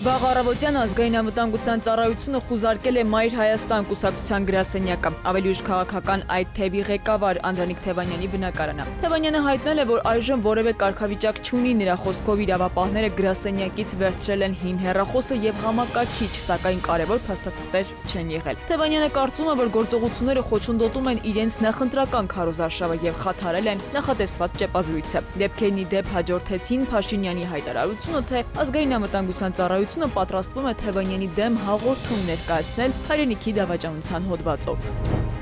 Վաղ առավոտյան ազգային անվտանգության ծառայությունը խուզարկել է Մայր Հայաստան կուսակցության գրասենյակը, ավելի ուշ քաղաքական այդ թևի ղեկավար Անդրանիկ Թևանյանի բնակարանը։ Թևանյանը հայտնել է, որ այժմ որևէ կարգավիճակ չունի, նրա խոսքով իրավապահները գրասենյակից վերցրել են հին հեռախոսը եւ համակարգիչ, սակայն կարևոր փաստաթղթեր չեն եղել։ Թևանյանը կարծում է, որ գործողությունները խոչընդոտում են իրենց նախընտրական քարոզարշավը եւ խաթարել են նախատեսված ճեպազրույցը։ Դեպքերն ի դեպ հաջորդեցին Փաշինյանի հայտարարությունը, թե ազգային անվտանգության ծառայությունը պատրաստվում է Թևանյանի դեմ հաղորդում ներկայացնել հայրենիքի դավաճանության հոդվածով։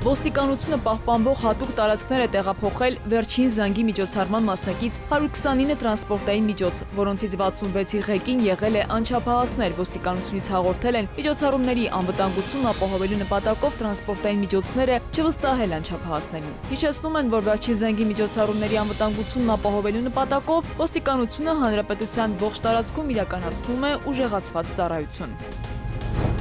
Ոստիկանությունը պահպանվող հատուկ տարածքներ է տեղափոխել վերջին զանգի միջոցառման մասնակից 129 տրանսպորտային միջոց, որոնցից 66-ի ղեկին եղել է անչափահասներ։ Ոստիկանությունից հաղորդել են միջոցառումների անվտանգությունն ապահովելու նպատակով տրանսպորտային միջոցները չվստահել անչափահասներին։ Հիշեցնում են, որ վերջին զանգի միջոցառումների անվտանգությունն ապահովելու նպատակով ոստիկանությունը հանրապետության ողջ տարածքում իրականացնում է ուժեղացված ծառայություն։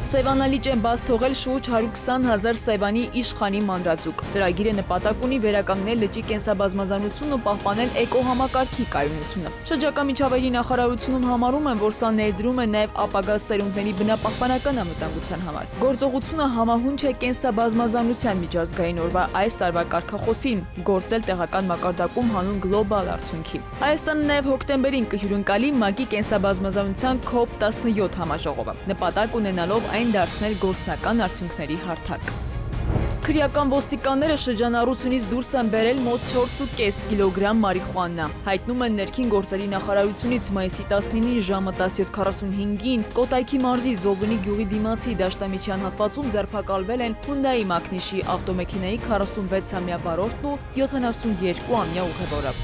Սևանալիճ են բաց թողել շուրջ 120,000 Սևանի իշխանի մանրածուկ։ Ծրագիրը նպատակ ունի վերականգնել լճի կենսաբազմազանությունն ու պահպանել էկոհամակարգի կայունությունը։ Շրջակա միջավայրի նախարարությունում համարում են, որ սա ներդրում է նաև ապագա սերունդների բնապահպանական անվտանգության համար։ Գործողությունը համահունչ է կենսաբազմազանության միջազգային օրվա այս տարվա կարգախոսին՝ գործել տեղական մակարդակում հանուն գլոբալ արդյունքի։ Հայաստանը նաև հոկտեմբերին կհյուրընկալի ՄԱԿ-ի կենսաբազմազանության COP17 համաժողովը, նպատակ ունենալով այն դարձնել գործնական արդյունքների հարթակ։ Քրեական ոստիկանները շրջանառությունից դուրս են բերել մոտ 4,5 կիլոգրամ մարիխուանա։ Հայտնում են ներքին գործերի նախարարությունից մայիսի 19-ին ժամը 17:45-ին Կոտայքի մարզի Զովունի գյուղի դիմացի դաշտամիջյան հատվածում ձերբակալվել են Hyundai Մակնիշի ավտոմեքենայի 46-ամյա վարորդն ու 72-ամյա ուղևորը։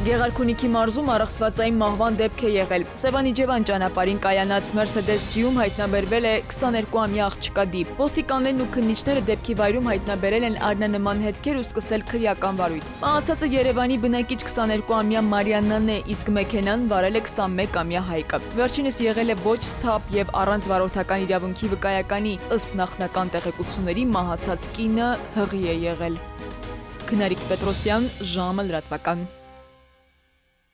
Գեղարքունիքի մարզում առեղծվածային մահվան դեպք է եղել։ Սևան-Իջևան ճանապարհին կայանած Mercedes G-ում հայտնաբերվել է 22-ամյա աղջկա դիպ։ Ոստիկաններն ու քննիչները դեպքի վայրում հայտնաբերել են արնանման հետքեր ու սկսել քրեական վարույթ։ Մահացածը Երևանի բնակիչ 22-ամյա Մարիաննան է, իսկ մեքենան վարել է 21-ամյա Հայկը։ Վերջինս եղել է ոչ սթափ եւ առանց վարորդական իրավունքի վկայականի, ըստ նախնական տեղեկությունների մահացած կինը հղի է եղել։ Քնարիկ Պետրոսյան, ժամը լրատվական։